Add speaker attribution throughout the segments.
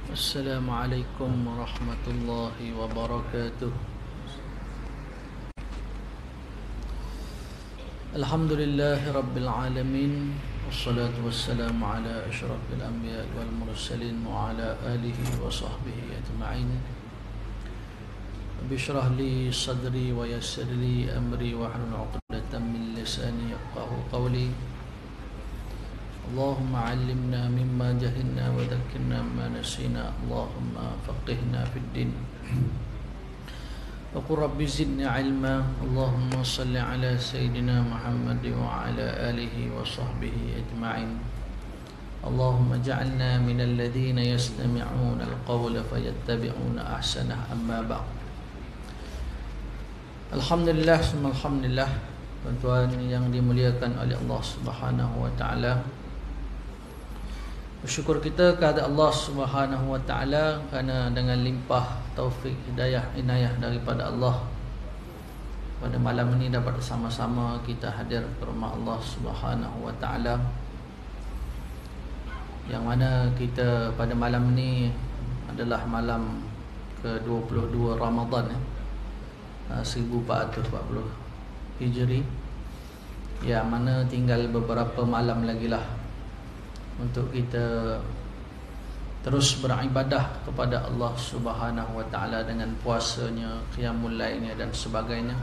Speaker 1: Assalamualaikum warahmatullahi wabarakatuh. Alhamdulillahi rabbil alamin. Wassalatu wassalamu ala asyrafil anbiya wal mursalin wa ala alihi wa sahbihi ajma'in. Rabbi shrah li sadri wa yassir li amri wa hlul 'uqdatam min lisani yafqahu qawli. Allahumma 'allimna mimma jahilna wa dhakkirna ma nasina. Allahumma faqihna fid din. Wa qur rabbi zidni 'ilma. Allahumma shalli 'ala sayyidina Muhammad wa 'ala alihi wa sahbihi ajma'in. Allahumma ja'alna minal ladzina yastami'una al-qawla fayattabi'una ahsanah. Amma ba'd. Alhamdulillah, alhamdulillah, tuan-tuan yang dimuliakan oleh Allah Subhanahu wa taala. Bersyukur kita kepada Allah Subhanahu wa taala kerana dengan limpah taufik, hidayah, inayah daripada Allah, pada malam ini dapat bersama-sama kita hadir ke rumah Allah Subhanahu wa taala, yang mana kita pada malam ini adalah malam ke-22 Ramadan 1440 Hijri, yang mana tinggal beberapa malam lagi lah untuk kita terus beribadah kepada Allah Subhanahu wa taala dengan puasanya, qiyamul lailnya dan sebagainya.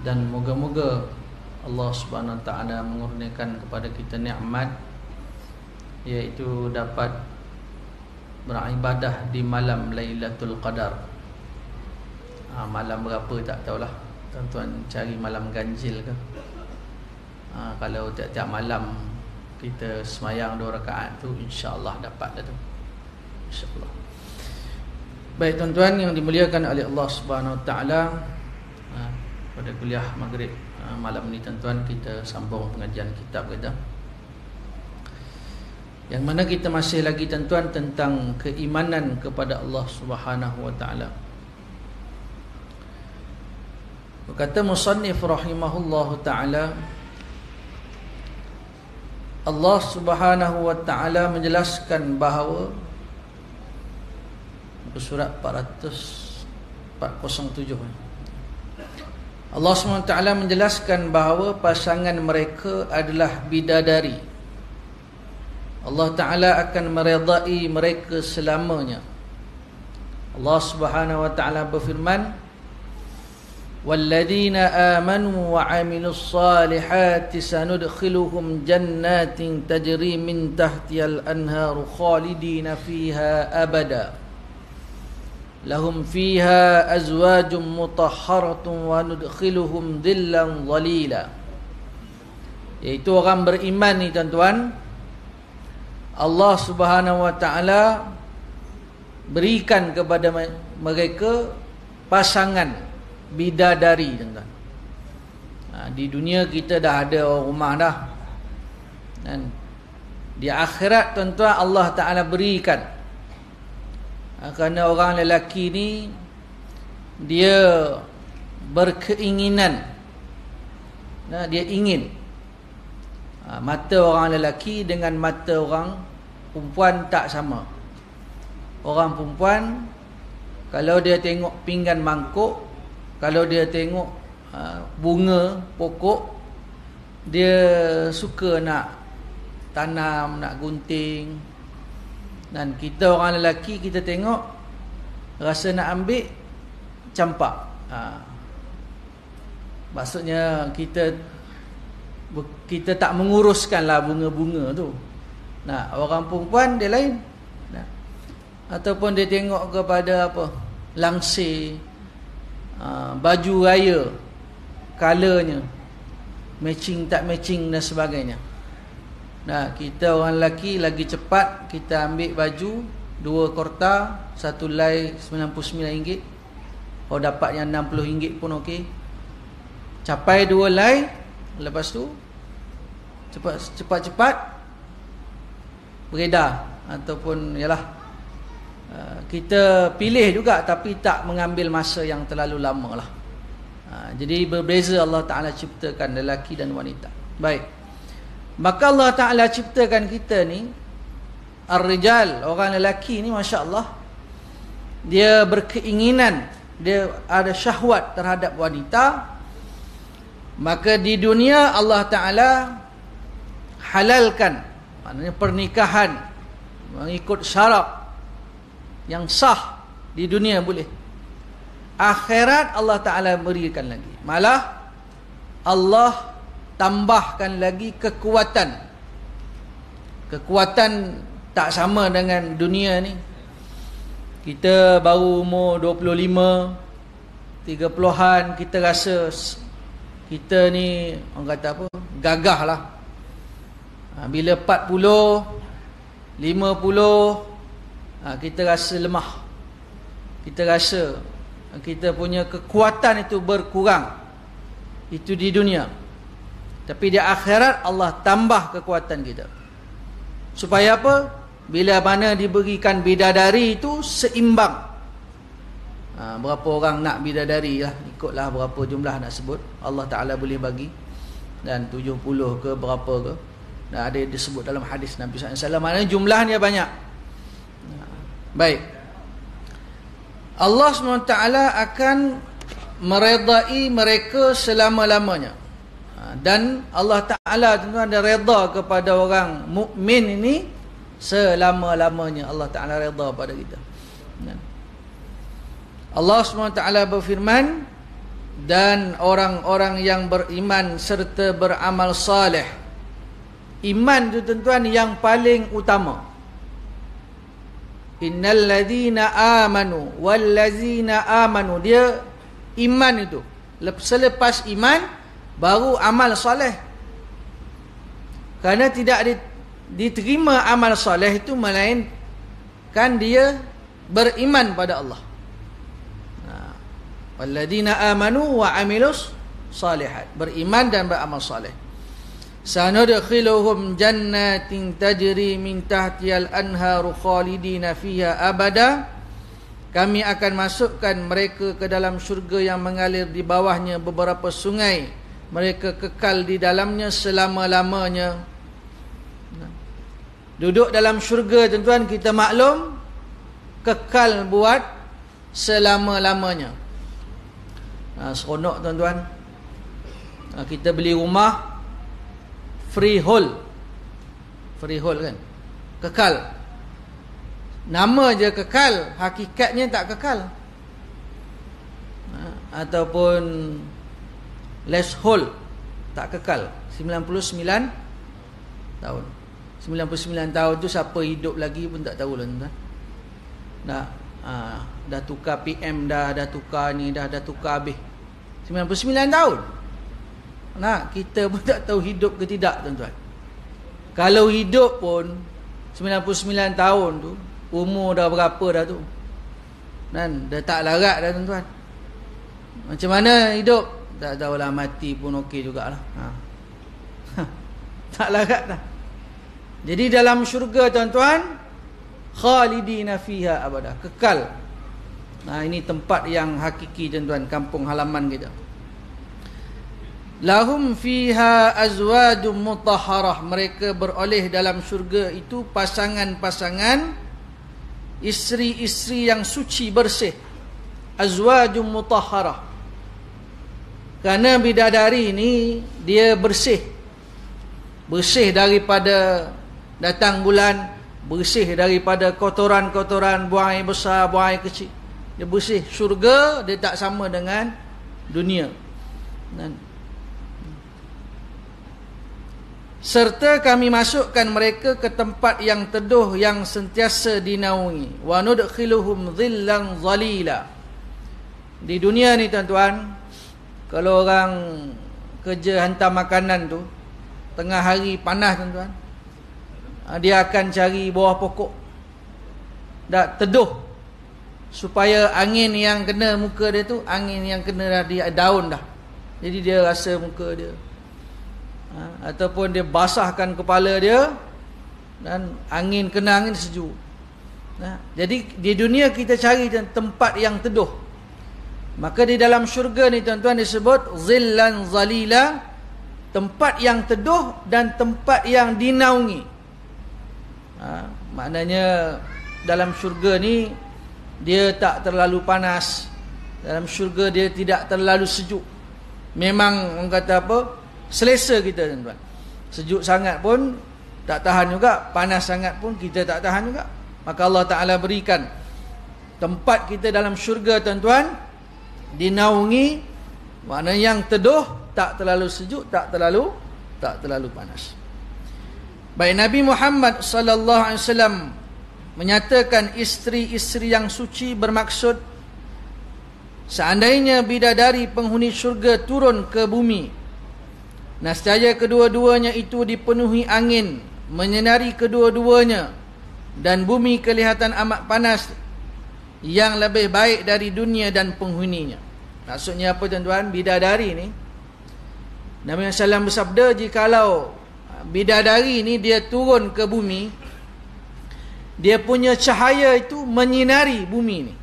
Speaker 1: Dan moga-moga Allah Subhanahu wa taala mengurniakan kepada kita nikmat, iaitu dapat beribadah di malam Lailatul Qadar. Malam berapa tak tahulah. Tuan-tuan cari malam ganjil ke. Kalau tiap-tiap malam kita semayang 2 rakaat tu, insya-Allah dapat dah tu. Insya-Allah. Baik tuan-tuan yang dimuliakan oleh Allah Subhanahu wa taala, pada kuliah Maghrib malam ni tuan-tuan kita sambung pengajian kitab kita, yang mana kita masih lagi tuan-tuan tentang keimanan kepada Allah Subhanahu wa taala. Berkata musannif rahimahullahu taala, Allah Subhanahu wa taala menjelaskan bahawa surat 407, Allah Subhanahu wa taala menjelaskan bahawa pasangan mereka adalah bidadari. Allah taala akan meredai mereka selamanya. Allah Subhanahu wa taala berfirman, وَالَّذِينَ آمَنُوا وَعَمِلُوا الصَّالِحَاتِ سَنُدْخِلُهُمْ جَنَّاتٍ تَجْرِي مِنْ تَحْتِهَا الْأَنْهَارُ خَالِدِينَ فِيهَا أَبَدًا لَهُمْ فِيهَا أَزْوَاجٌ مُطَهَّرَةٌ وَنُدْخِلُهُمْ ظِلًّا ظَلِيلًا. Iaitu orang beriman ni tuan-tuan, Allah Subhanahu wa taala berikan kepada mereka pasangan bidadari tuan-tuan. Di dunia kita dah ada orang rumah dah, dan di akhirat tuan-tuan Allah Ta'ala berikan, kerana orang lelaki ni dia berkeinginan, dia ingin, mata orang lelaki dengan mata orang perempuan tak sama. Orang perempuan kalau dia tengok pinggan mangkuk, kalau dia tengok bunga pokok, dia suka nak tanam, nak gunting. Dan kita orang lelaki, kita tengok rasa nak ambil, campak. Maksudnya kita tak menguruskanlah bunga-bunga tu. Nah, orang perempuan dia lain. Nah, ataupun dia tengok kepada apa, langsir, baju raya, colornya matching tak matching dan sebagainya. Nah, kita orang lelaki lagi cepat, kita ambil baju 2 korta, 1 lay RM99. Kalau dapat yang RM60 pun okey. Capai 2 lay, lepas tu cepat-cepat beredar. Ataupun yalah, kita pilih juga, tapi tak mengambil masa yang terlalu lama lah. Jadi berbeza Allah Ta'ala ciptakan lelaki dan wanita. Baik, maka Allah Ta'ala ciptakan kita ni ar-rijal, orang lelaki ni masya-Allah, dia berkeinginan, dia ada syahwat terhadap wanita, maka di dunia Allah Ta'ala halalkan, maknanya pernikahan mengikut syarat yang sah di dunia boleh. Akhirat Allah Ta'ala berikan lagi, malah Allah tambahkan lagi kekuatan tak sama dengan dunia ni. Kita baru umur 25, 30-an, kita rasa kita ni, orang kata apa, gagah lah. Bila 40, 50, kita rasa lemah. Kita rasa kita punya kekuatan itu berkurang. Itu di dunia. Tapi di akhirat Allah tambah kekuatan kita. Supaya apa? Bila mana diberikan bidadari itu seimbang. Berapa orang nak bidadari lah, ikutlah berapa jumlah nak sebut, Allah Ta'ala boleh bagi. Dan 70 ke berapa ke, dan ada disebut dalam hadis Nabi SAW, maknanya jumlahnya banyak. Baik, Allah SWT akan meredai mereka selama-lamanya. Dan Allah Ta'ala tentu ada reda kepada orang mukmin ini selama-lamanya. Allah Ta'ala reda pada kita. Allah SWT berfirman, dan orang-orang yang beriman serta beramal saleh. Iman itu tuan-tuan yang paling utama. Innal ladzina amanu wal ladzina amanu, dia iman itu. Selepas iman baru amal soleh. Kerana tidak diterima amal soleh itu melainkan dia beriman pada Allah. Walladzina amanu wa amilus salihat, beriman dan beramal soleh. Sanudkhiluhum jannatin tajri min tahtiyal anharu khalidina fiha abada. Kami akan masukkan mereka ke dalam syurga yang mengalir di bawahnya beberapa sungai. Mereka kekal di dalamnya selama-lamanya. Duduk dalam syurga tuan-tuan, kita maklum kekal buat selama-lamanya. Seronok tuan-tuan. Kita beli rumah freehold. Freehold kan, kekal. Nama je kekal, hakikatnya tak kekal. Ataupun leasehold, tak kekal. 99 tahun. 99 tahun tu siapa hidup lagi pun tak tahu lah tuan-tuan. Dah tukar PM, dah tukar ni, dah tukar habis. 99 tahun. Kita pun tak tahu hidup ke tidak tuan-tuan. Kalau hidup pun 99 tahun tu, umur dah berapa dah tu, dan dah tak larat dah tuan-tuan. Macam mana hidup? Tak tahulah, mati pun okey jugalah. Tak larat dah. Jadi dalam syurga tuan-tuan, khalidina fiha abada, kekal. Ini tempat yang hakiki tuan-tuan, kampung halaman kita. Lahum fiha azwadum mutahharah, mereka beroleh dalam syurga itu pasangan-pasangan, isteri-isteri yang suci bersih. Azwadum mutahharah, kerana bidadari ini dia bersih. Bersih daripada datang bulan, bersih daripada kotoran-kotoran, buang air besar, buang air kecil. Dia bersih. Syurga dia tak sama dengan dunia. Serta kami masukkan mereka ke tempat yang teduh yang sentiasa dinaungi. Wa nudkhiluhum dhillan zalila. Di dunia ni tuan-tuan, kalau orang kerja hantar makanan tu, tengah hari panas tuan-tuan, dia akan cari bawah pokok, dah teduh, supaya angin yang kena muka dia tu, angin yang kena dah dia daun dah, jadi dia rasa muka dia, ataupun dia basahkan kepala dia, dan angin kena angin sejuk. Jadi di dunia kita cari tempat yang teduh. Maka di dalam syurga ni tuan-tuan disebut zillan zalila, tempat yang teduh dan tempat yang dinaungi. Maknanya dalam syurga ni dia tak terlalu panas. Dalam syurga dia tidak terlalu sejuk. Memang orang kata apa? Selesa kita, tuan-tuan. Sejuk sangat pun tak tahan juga, panas sangat pun kita tak tahan juga. Maka Allah Ta'ala berikan tempat kita dalam syurga, tuan-tuan, dinaungi, maknanya yang teduh, tak terlalu sejuk, tak terlalu panas. Baik, Nabi Muhammad sallallahu alaihi wasallam menyatakan isteri-isteri yang suci bermaksud seandainya bidadari penghuni syurga turun ke bumi, nescaya kedua-duanya itu dipenuhi angin menyinari kedua-duanya, dan bumi kelihatan amat panas, yang lebih baik dari dunia dan penghuninya. Maksudnya apa, tuan-tuan? Bidadari ni, Nabi SAW bersabda, jikalau bidadari ni dia turun ke bumi, dia punya cahaya itu menyinari bumi ni,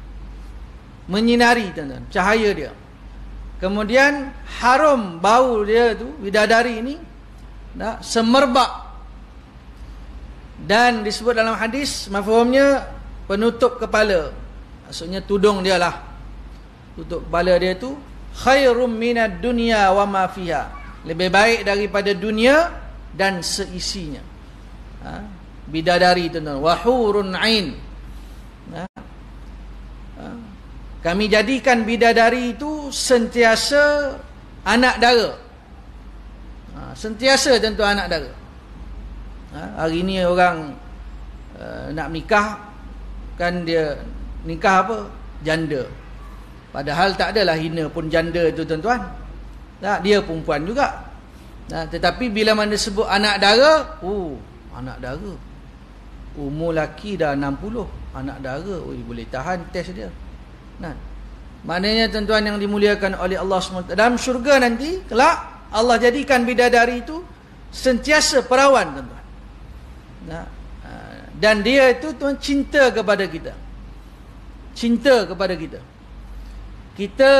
Speaker 1: menyinari, tuan-tuan, cahaya dia. Kemudian harum bau dia tu, bidadari ni semerbak. Dan disebut dalam hadis, mafhumnya penutup kepala, maksudnya tudung dia lah, tutup kepala dia tu, khairum minad dunya wa ma fiha, lebih baik daripada dunia dan seisinya. Bidadari, tuan-tuan, wa hurun ain. Kami jadikan bidadari itu sentiasa anak dara. Sentiasa, tuan-tuan, anak dara. Hari ni orang nak nikah, kan dia nikah apa? Janda. Padahal tak adalah hina pun janda itu, tuan-tuan. Dia perempuan juga. Tetapi bila mana sebut anak dara, anak dara, umur laki dah 60, anak dara, boleh tahan test dia. Maknanya, tuan-tuan yang dimuliakan oleh Allah SWT, dalam syurga nanti kelak Allah jadikan bidadari itu sentiasa perawan, tuan-tuan. Dan dia itu, tuan, cinta kepada kita. Cinta kepada kita. Kita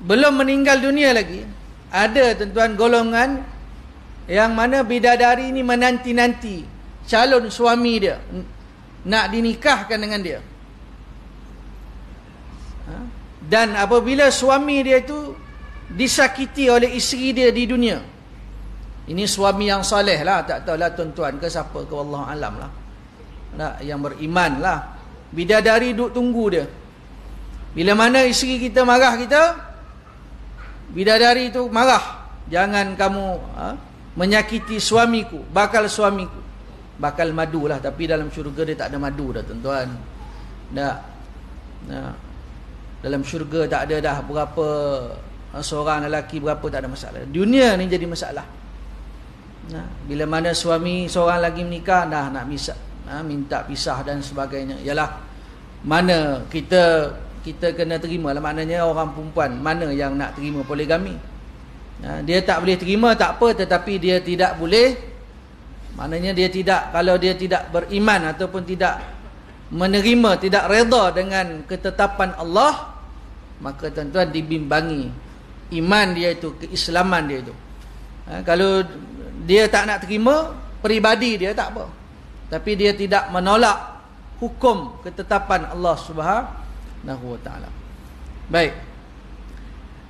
Speaker 1: belum meninggal dunia lagi, ada, tuan-tuan, golongan yang mana bidadari ini menanti-nanti calon suami dia, nak dinikahkan dengan dia. Dan apabila suami dia itu disakiti oleh isteri dia di dunia, ini suami yang soleh lah, tak tahulah tuan-tuan ke siapa ke, wallahu alam lah, yang beriman lah, bidadari duduk tunggu dia. Bila mana isteri kita marah kita, bidadari itu marah, jangan kamu menyakiti suamiku, bakal suamiku, bakal madu lah. Tapi dalam syurga dia tak ada madu dah, tuan-tuan. Dalam syurga tak ada dah berapa seorang lelaki berapa, tak ada masalah. Dunia ni jadi masalah. Bila mana suami seorang lagi menikah, dah nak minta pisah dan sebagainya. Yalah, mana kita kena terima lah. Maknanya orang perempuan mana yang nak terima poligami, dia tak boleh terima, tak apa, tetapi dia tidak boleh, maknanya dia tidak, kalau dia tidak beriman ataupun tidak menerima, tidak redha dengan ketetapan Allah, maka, tuan-tuan, dibimbangi iman dia itu, keislaman dia itu. Kalau dia tak nak terima, peribadi dia tak apa, tapi dia tidak menolak hukum ketetapan Allah Subhanahu wa taala. Baik,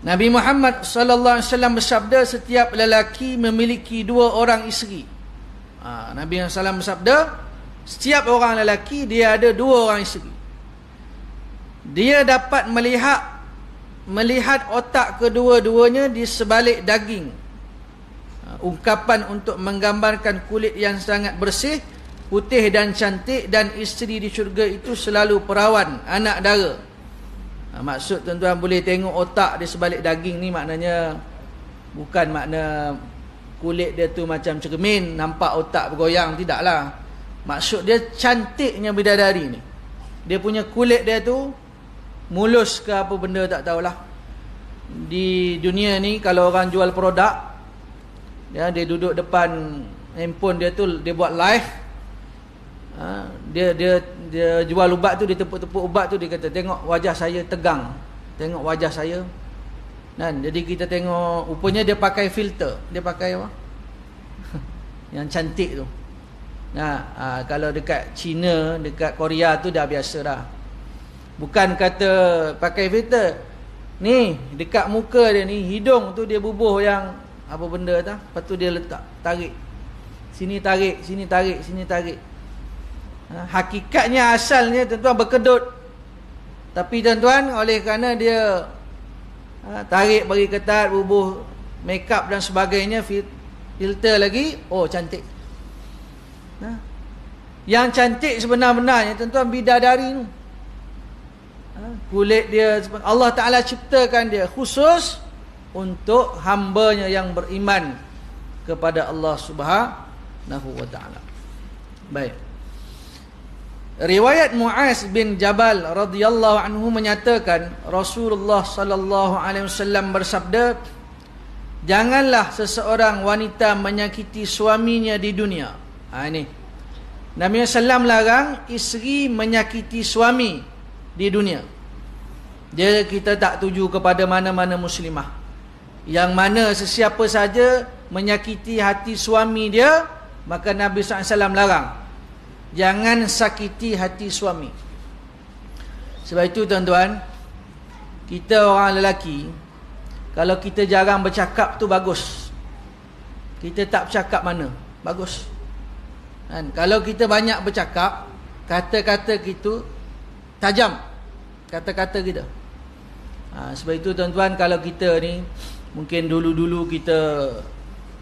Speaker 1: Nabi Muhammad sallallahu alaihi wasallam bersabda, setiap lelaki memiliki 2 orang isteri. Nabi SAW bersabda, setiap orang lelaki dia ada 2 orang isteri. Dia dapat melihat otak kedua-duanya di sebalik daging. Ungkapan untuk menggambarkan kulit yang sangat bersih, putih dan cantik, dan isteri di syurga itu selalu perawan, anak dara. Maksud, tuan-tuan, boleh tengok otak di sebalik daging ni, maknanya bukan makna kulit dia tu macam cermin, nampak otak bergoyang, tidaklah. Maksud dia cantiknya bidadari ni. Dia punya kulit dia tu mulus ke apa benda tak tahulah. Di dunia ni kalau orang jual produk, dia duduk depan handphone dia tu, dia buat live. Dia jual ubat tu, dia tepuk-tepuk ubat tu, dia kata, tengok wajah saya tegang, tengok wajah saya. Jadi kita tengok, rupanya dia pakai filter. Dia pakai apa? Yang cantik tu. Kalau dekat China, dekat Korea tu dah biasa dah. Bukan kata pakai filter. Ni dekat muka dia ni, hidung tu dia bubuh yang apa benda tu, lepas tu dia letak, tarik. Sini tarik, sini tarik, sini tarik. Hakikatnya asalnya tuan-tuan berkedut. Tapi tuan-tuan oleh kerana dia tarik bagi ketat, bubuh makeup dan sebagainya, filter lagi, oh cantik. Yang cantik sebenar-benarnya tuan-tuan bidadari tu. Kulit dia, Allah Ta'ala ciptakan dia khusus untuk hambanya yang beriman kepada Allah Subhanahu wa Ta'ala. Baik. Riwayat Muaz bin Jabal radhiyallahu anhu menyatakan Rasulullah sallallahu alaihi wasallam bersabda, janganlah seseorang wanita menyakiti suaminya di dunia. Ini Nabi sallam larang isteri menyakiti suami di dunia. Kita tak tuju kepada mana-mana muslimah, yang mana sesiapa saja menyakiti hati suami dia, maka Nabi SAW larang, jangan sakiti hati suami. Sebab itu tuan-tuan, kita orang lelaki, kalau kita jarang bercakap tu bagus. Kita tak bercakap mana, bagus kan? Kalau kita banyak bercakap, kata-kata kita tajam, kata-kata kita. Sebab itu tuan-tuan, kalau kita ni mungkin dulu-dulu kita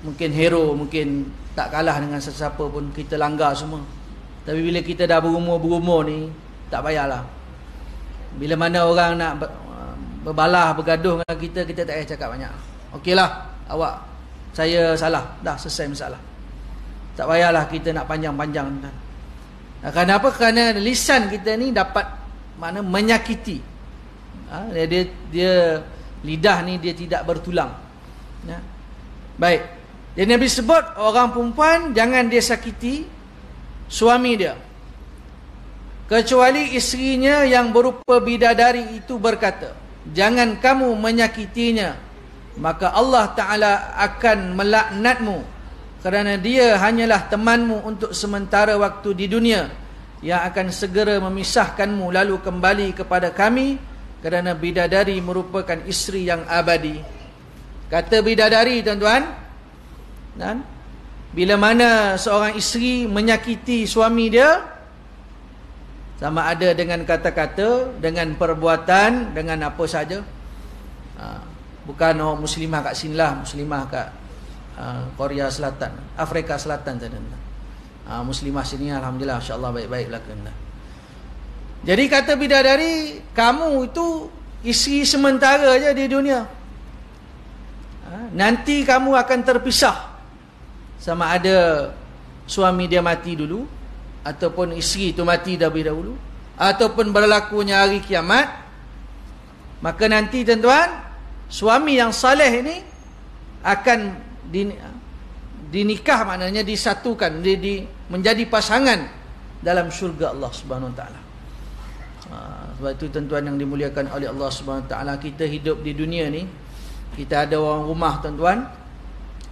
Speaker 1: mungkin hero, mungkin tak kalah dengan sesiapa pun, kita langgar semua. Tapi bila kita dah berumur ni, tak payahlah. Bila mana orang nak berbalah, bergaduh dengan kita, kita tak payah cakap banyak. Okeylah, awak, saya salah, dah selesai masalah. Tak payahlah kita nak panjang-panjang. Kenapa? Kerana lisan kita ni dapat mana menyakiti. Dia lidah ni dia tidak bertulang. Baik. Jadi Nabi sebut orang perempuan jangan dia sakiti suami dia, kecuali isterinya yang berupa bidadari itu berkata, jangan kamu menyakitinya, maka Allah Ta'ala akan melaknatmu, kerana dia hanyalah temanmu untuk sementara waktu di dunia, yang akan segera memisahkanmu lalu kembali kepada kami, kerana bidadari merupakan isteri yang abadi. Kata bidadari tuan-tuan, dan bila mana seorang isteri menyakiti suami dia, sama ada dengan kata-kata, dengan perbuatan, dengan apa saja. Bukan orang muslimah kat sini lah, muslimah kat Korea Selatan, Afrika Selatan tuan-tuan. Muslimah sini alhamdulillah, insya-Allah baik-baik belakang. Jadi kata bidadari, kamu itu isteri sementara je di dunia. Nanti kamu akan terpisah, sama ada suami dia mati dulu, ataupun isteri itu mati lebih dahulu, ataupun berlakunya hari kiamat. Maka nanti tuan-tuan, suami yang saleh ini akan dinikah, maknanya disatukan, menjadi pasangan dalam syurga Allah Subhanahu Wa Taala. Sebab itu tuan-tuan yang dimuliakan oleh Allah Subhanahu Wa Taala, kita hidup di dunia ni, kita ada orang rumah tuan-tuan,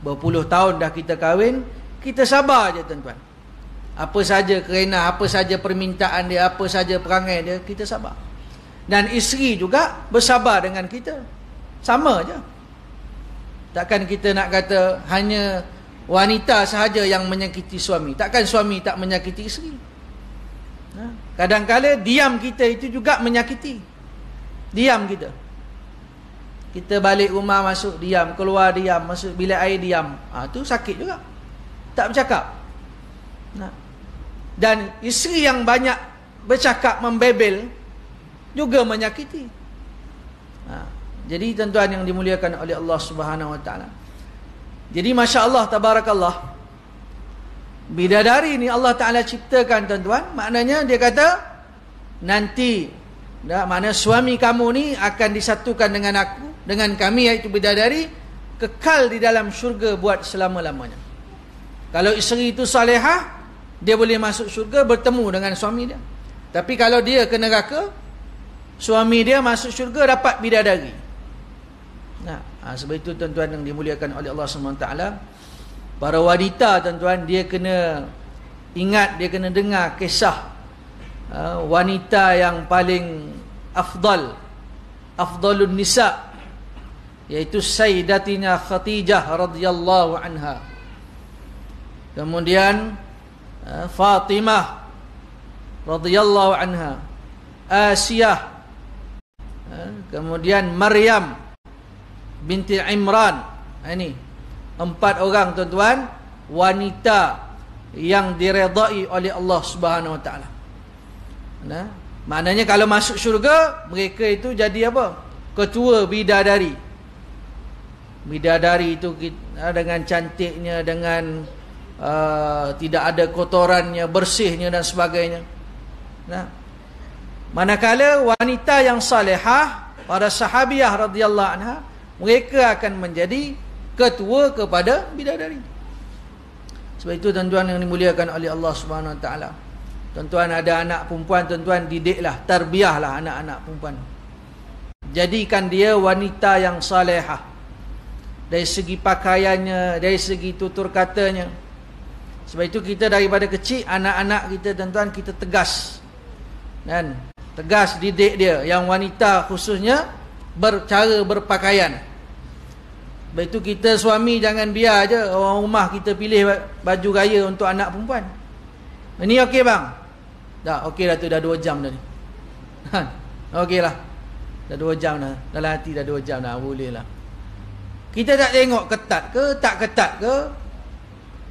Speaker 1: berpuluh tahun dah kita kahwin, kita sabar je tuan-tuan. Apa saja kerana, apa saja permintaan dia, apa saja perangai dia, kita sabar. Dan isteri juga bersabar dengan kita, sama je. Takkan kita nak kata hanya wanita sahaja yang menyakiti suami, takkan suami tak menyakiti isteri. Kadang-kadang diam kita itu juga menyakiti. Diam kita, kita balik rumah, masuk diam, keluar diam, masuk bilik air diam, tu sakit juga, tak bercakap. Dan isteri yang banyak bercakap, membebel, juga menyakiti. Jadi tuan-tuan yang dimuliakan oleh Allah Subhanahu Wa Taala, jadi Masya Allah, Tabarakallah, bidadari ni Allah Ta'ala ciptakan tuan-tuan. Maknanya dia kata, nanti makna suami kamu ni akan disatukan dengan aku, dengan kami, iaitu bidadari, kekal di dalam syurga buat selama-lamanya. Kalau isteri itu salihah, dia boleh masuk syurga bertemu dengan suami dia. Tapi kalau dia ke neraka, suami dia masuk syurga dapat bidadari. Sebab itu tuan-tuan yang dimuliakan oleh Allah SWT, para wanita tuan-tuan, dia kena ingat, dia kena dengar kisah wanita yang paling afdalun nisa, yaitu Sayyidatina Khadijah radhiyallahu anha. Kemudian Fatimah radhiyallahu anha, Asiyah, kemudian Maryam binti Imran. Ini 4 orang tuan-tuan, wanita yang diredai oleh Allah Subhanahu wa taala. Nah, maknanya kalau masuk syurga, mereka itu jadi apa? Ketua bidadari. Bidadari itu dengan cantiknya, dengan tidak ada kotorannya, bersihnya dan sebagainya. Nah, manakala wanita yang salihah, para sahabiah radhiyallahu anha, mereka akan menjadi ketua kepada bidadari. Sebab itu tuan-tuan yang dimuliakan oleh Allah Subhanahu wa taala, tuan-tuan ada anak perempuan, tuan-tuan didiklah, tarbiyahlah anak-anak perempuan. Jadikan dia wanita yang salihah dari segi pakaiannya, dari segi tutur katanya. Sebab itu kita daripada kecil, anak-anak kita tuan-tuan, kita tegas, dan tegas didik dia, yang wanita khususnya cara berpakaian. Sebab itu kita suami jangan biar je orang rumah kita pilih baju gaya untuk anak perempuan. Ini okey bang? Dah okey dah tu, dah 2 jam dah ni. Okey lah, dah 2 jam dah, dalam hati dah 2 jam dah, boleh lah. Kita tak tengok ketat ke tak ketat ke,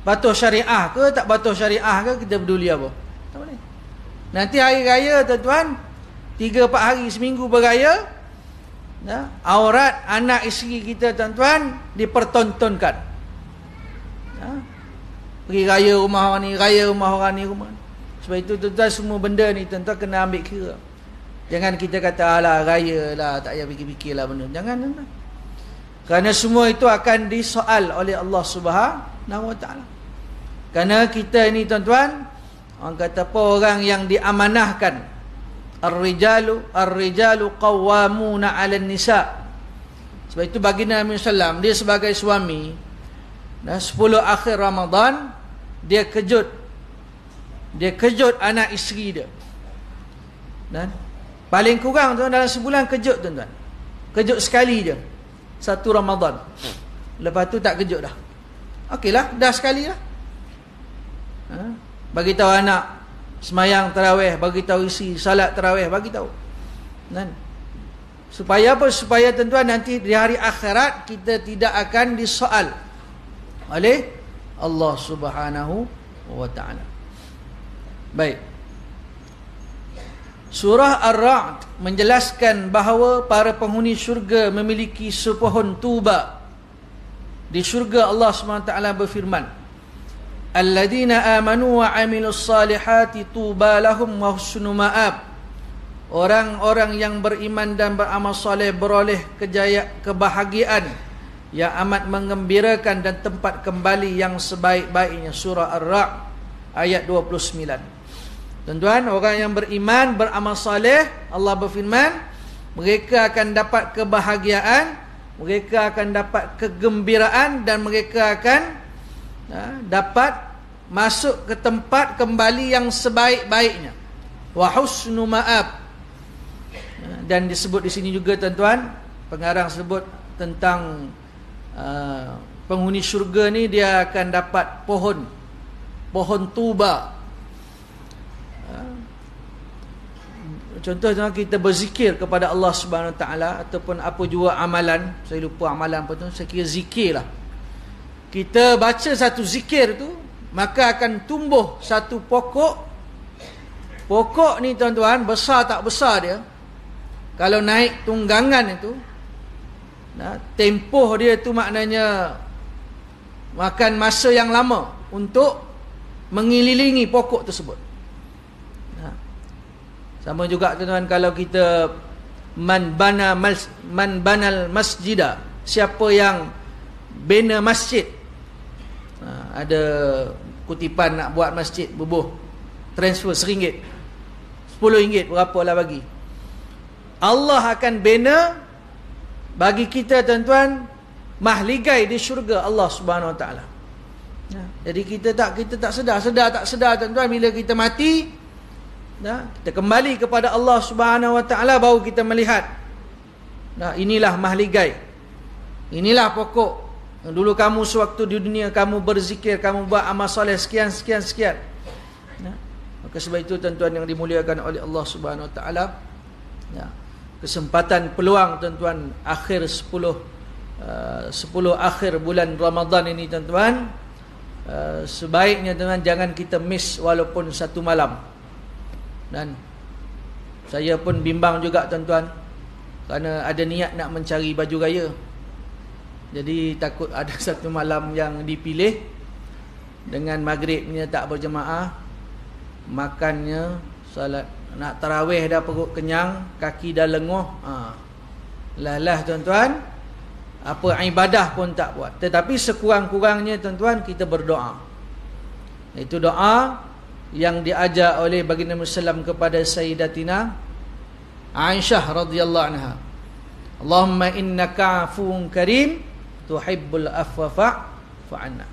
Speaker 1: patuh syariah ke tak patuh syariah ke, kita peduli apa? Tak boleh. Nanti hari raya tuan-tuan, 3-4 hari seminggu berraya, nah, aurat anak isteri kita tuan-tuan dipertontonkan. Nah, pergi raya rumah orang ni, raya rumah orang ni, rumah. Sebab itu tuan-tuan, semua benda ni tuan-tuan kena ambil kira. Jangan kita kata alah raya lah, tak payah fikir-fikir lah benda. Jangan tuan-tuan. Kerana semua itu akan disoal oleh Allah Subhanahu wa taala. Kerana kita ini tuan-tuan, orang kata apa, orang yang diamanahkan. Ar-rijalu qawwamuna 'alan nisa. Sebab itu baginda Nabi sallam, dia sebagai suami, 10 akhir Ramadan dia kejut anak isteri dia. Dan paling kurang tuan dalam sebulan kejut tuan-tuan. Kejut sekali je. 1 Ramadan. Lepas tu tak kejut dah. Okeylah, dah sekali lah. Bagi tahu anak semayang tarawih, bagi tahu isi salat tarawih, bagi tahu. Dan supaya apa? Supaya tuan-tuan nanti di hari akhirat kita tidak akan disoal oleh Allah Subhanahu wa taala. Baik. Surah Ar-Ra'd menjelaskan bahawa para penghuni syurga memiliki sepohon tuba. Di syurga Allah SWT berfirman, Alladzina amanu wa amilus salihati tuba lahum wa husnu ma'ab. Orang-orang yang beriman dan beramal soleh beroleh kebahagiaan yang amat menggembirakan dan tempat kembali yang sebaik-baiknya. Surah Ar-Ra'd ayat 29. Tuan-tuan, orang yang beriman, beramal saleh, Allah berfirman, mereka akan dapat kebahagiaan, mereka akan dapat kegembiraan, dan mereka akan dapat masuk ke tempat kembali yang sebaik-baiknya. Wa husnu ma'ab. Dan disebut di sini juga tuan-tuan, pengarang sebut tentang penghuni syurga ni, dia akan dapat pohon tuba. Contohnya kita berzikir kepada Allah Subhanahu Wa Taala, ataupun apa jua amalan, saya lupa amalan apa tu, saya kira zikir lah. Kita baca satu zikir tu, maka akan tumbuh satu pokok. Pokok ni tuan-tuan, besar tak besar dia, kalau naik tunggangan itu, tempoh dia tu maknanya makan masa yang lama untuk mengelilingi pokok tersebut. Sama juga tuan-tuan, kalau kita man banal masjidah, siapa yang bina masjid, ada kutipan nak buat masjid, bubuh transfer RM1, RM10, berapalah bagi. Allah akan bina bagi kita tuan-tuan mahligai di syurga Allah Subhanahu Wa Taala. Jadi kita tak sedar tak sedar tuan-tuan, bila kita mati, kita kembali kepada Allah Subhanahu Wa Taala, baru kita melihat, inilah mahligai, inilah pokok. Dulu kamu sewaktu di dunia kamu berzikir, kamu buat amal soleh sekian. Maka sebab itu tuan-tuan yang dimuliakan oleh Allah Subhanahu Wa Taala, kesempatan peluang tuan-tuan akhir 10 akhir bulan Ramadan ini tuan-tuan, sebaiknya tuan-tuan jangan kita miss walaupun satu malam. Dan saya pun bimbang juga tuan-tuan, kerana ada niat nak mencari baju raya. Jadi takut ada satu malam yang dipilih dengan maghribnya tak berjemaah, makannya salat, nak tarawih dah perut kenyang, kaki dah lenguh, lalah tuan-tuan, apa ibadah pun tak buat. Tetapi sekurang-kurangnya tuan-tuan kita berdoa. Itu doa yang diajar oleh baginda Musallam kepada Sayyidatina Aisyah radhiyallahu anha. Allahumma innaka afuwun karim tuhibbul afwa fa'fu anna.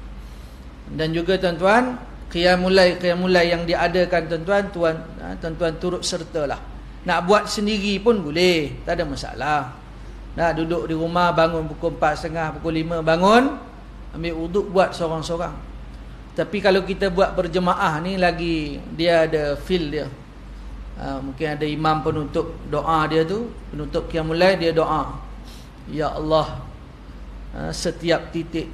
Speaker 1: Dan juga tuan-tuan, qiyamul lail yang diadakan tuan-tuan turut sertalah. Nak buat sendiri pun boleh, tak ada masalah. Nak duduk di rumah, bangun pukul 4.30, pukul 5 bangun, ambil wuduk, buat seorang-seorang. Tapi kalau kita buat berjemaah ni lagi, dia ada feel dia. Mungkin ada imam penutup doa dia tu, penutup qiyamul lail, dia doa, ya Allah, setiap titik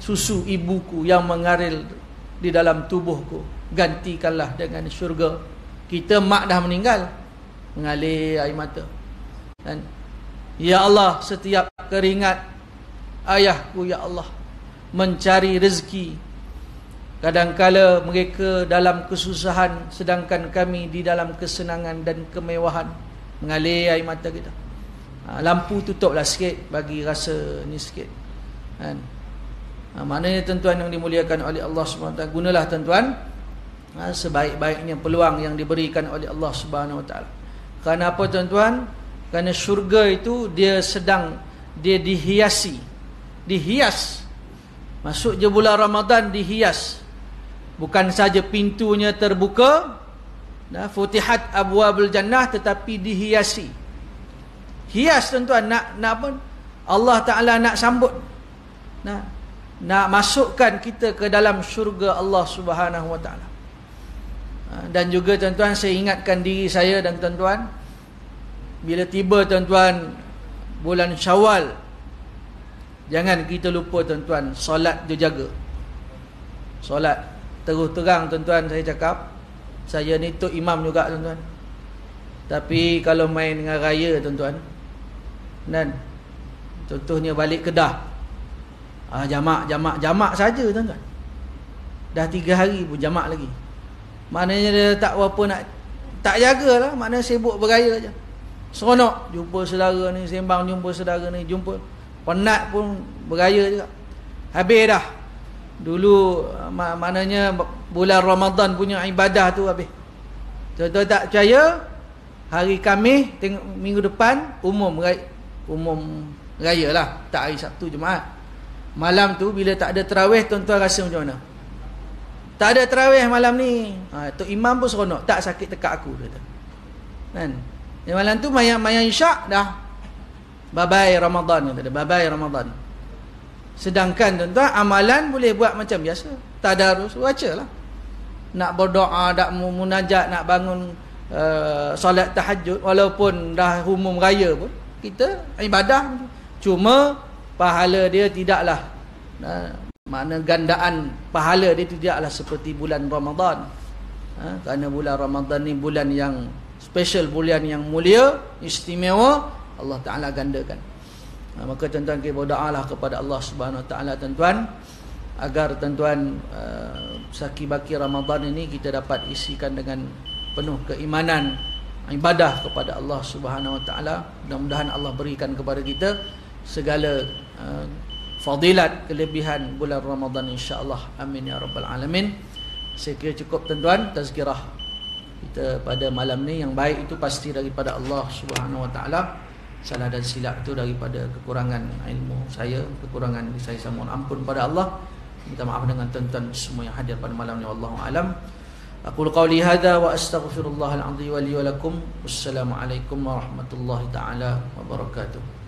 Speaker 1: susu ibuku yang mengalir di dalam tubuhku, gantikanlah dengan syurga. Kita mak dah meninggal, mengalir air mata. Dan ya Allah, setiap keringat ayahku, ya Allah, mencari rezeki. Kadangkala mereka dalam kesusahan, sedangkan kami di dalam kesenangan dan kemewahan, mengalir air mata kita. Lampu tutuplah sikit, bagi rasa ni sikit, kan? Maknanya tuan-tuan yang dimuliakan oleh Allah Subhanahu Wa Taala, gunalah tuan-tuan sebaik-baiknya peluang yang diberikan oleh Allah Subhanahu Wa Taala. Kerana apa tuan-tuan? Kerana syurga itu dia dihias. Masuk je bulan Ramadan dihias. Bukan saja pintunya terbuka, futihat abwabul jannah, tetapi dihiasi. Hias tuan-tuan, nak apa? Allah Ta'ala nak sambut, nak masukkan kita ke dalam syurga Allah Subhanahu Wa Ta'ala. Dan juga tuan-tuan, saya ingatkan diri saya dan tuan-tuan, bila tiba tuan-tuan bulan Syawal, jangan kita lupa tuan-tuan, solat dijaga. Solat terus terang tuan-tuan, saya cakap, saya ni tok imam juga tuan-tuan. Tapi kalau main dengan raya tuan-tuan, dan contohnya balik Kedah, jamak saja tuan-tuan. Dah 3 hari pun jamak lagi. Maknanya dia tak apa nak, tak jagalah, maknanya sibuk beraya je. Seronok jumpa saudara ni, sembang jumpa saudara ni, jumpa penat pun beraya juga. Habis dah. Dulu maknanya bulan Ramadan punya ibadah tu habis. Tuan-tuan tak percaya, hari Khamis tengok minggu depan umum raya lah, tak hari Sabtu Jumaat. Malam tu bila tak ada tarawih, tuan-tuan rasa macam mana? Tak ada tarawih malam ni, tok imam pun seronok, tak sakit tekak aku kata. Kan? Yang malam tu mayang isyak dah bye-bye Ramadan kata, bye-bye Ramadan. Sedangkan tuan-tuan amalan boleh buat macam biasa, tadarus, bacalah. Nak berdoa, nak munajat, nak bangun solat tahajud, walaupun dah umum raya pun kita ibadah. Cuma pahala dia tidaklah, makna gandaan pahala dia tidaklah seperti bulan Ramadan. Kerana bulan Ramadan ni bulan yang special, bulan yang mulia, istimewa, Allah Ta'ala gandakan. Maka tuan-tuan kita berdoalah kepada Allah Subhanahu Wa Ta'ala tuan-tuan, agar tuan-tuan saki-baki Ramadan ini kita dapat isikan dengan penuh keimanan, ibadah kepada Allah Subhanahu Wa Ta'ala. Mudah-mudahan Allah berikan kepada kita segala fadilat, kelebihan bulan Ramadan, insya-Allah. Amin ya rabbal alamin. Saya kira cukup tuan-tuan tazkirah kita pada malam ni. Yang baik itu pasti daripada Allah Subhanahu Wa Ta'ala. Salah dan silap itu daripada kekurangan ilmu saya, kekurangan saya, saya mohon ampun pada Allah. Minta maaf dengan tuan-tuan semua yang hadir pada malam ni, wallahu alam. Aqulu qawli hadza wa astaghfirullahal azim wa li wa lakum. Wassalamualaikum warahmatullahi taala wabarakatuh.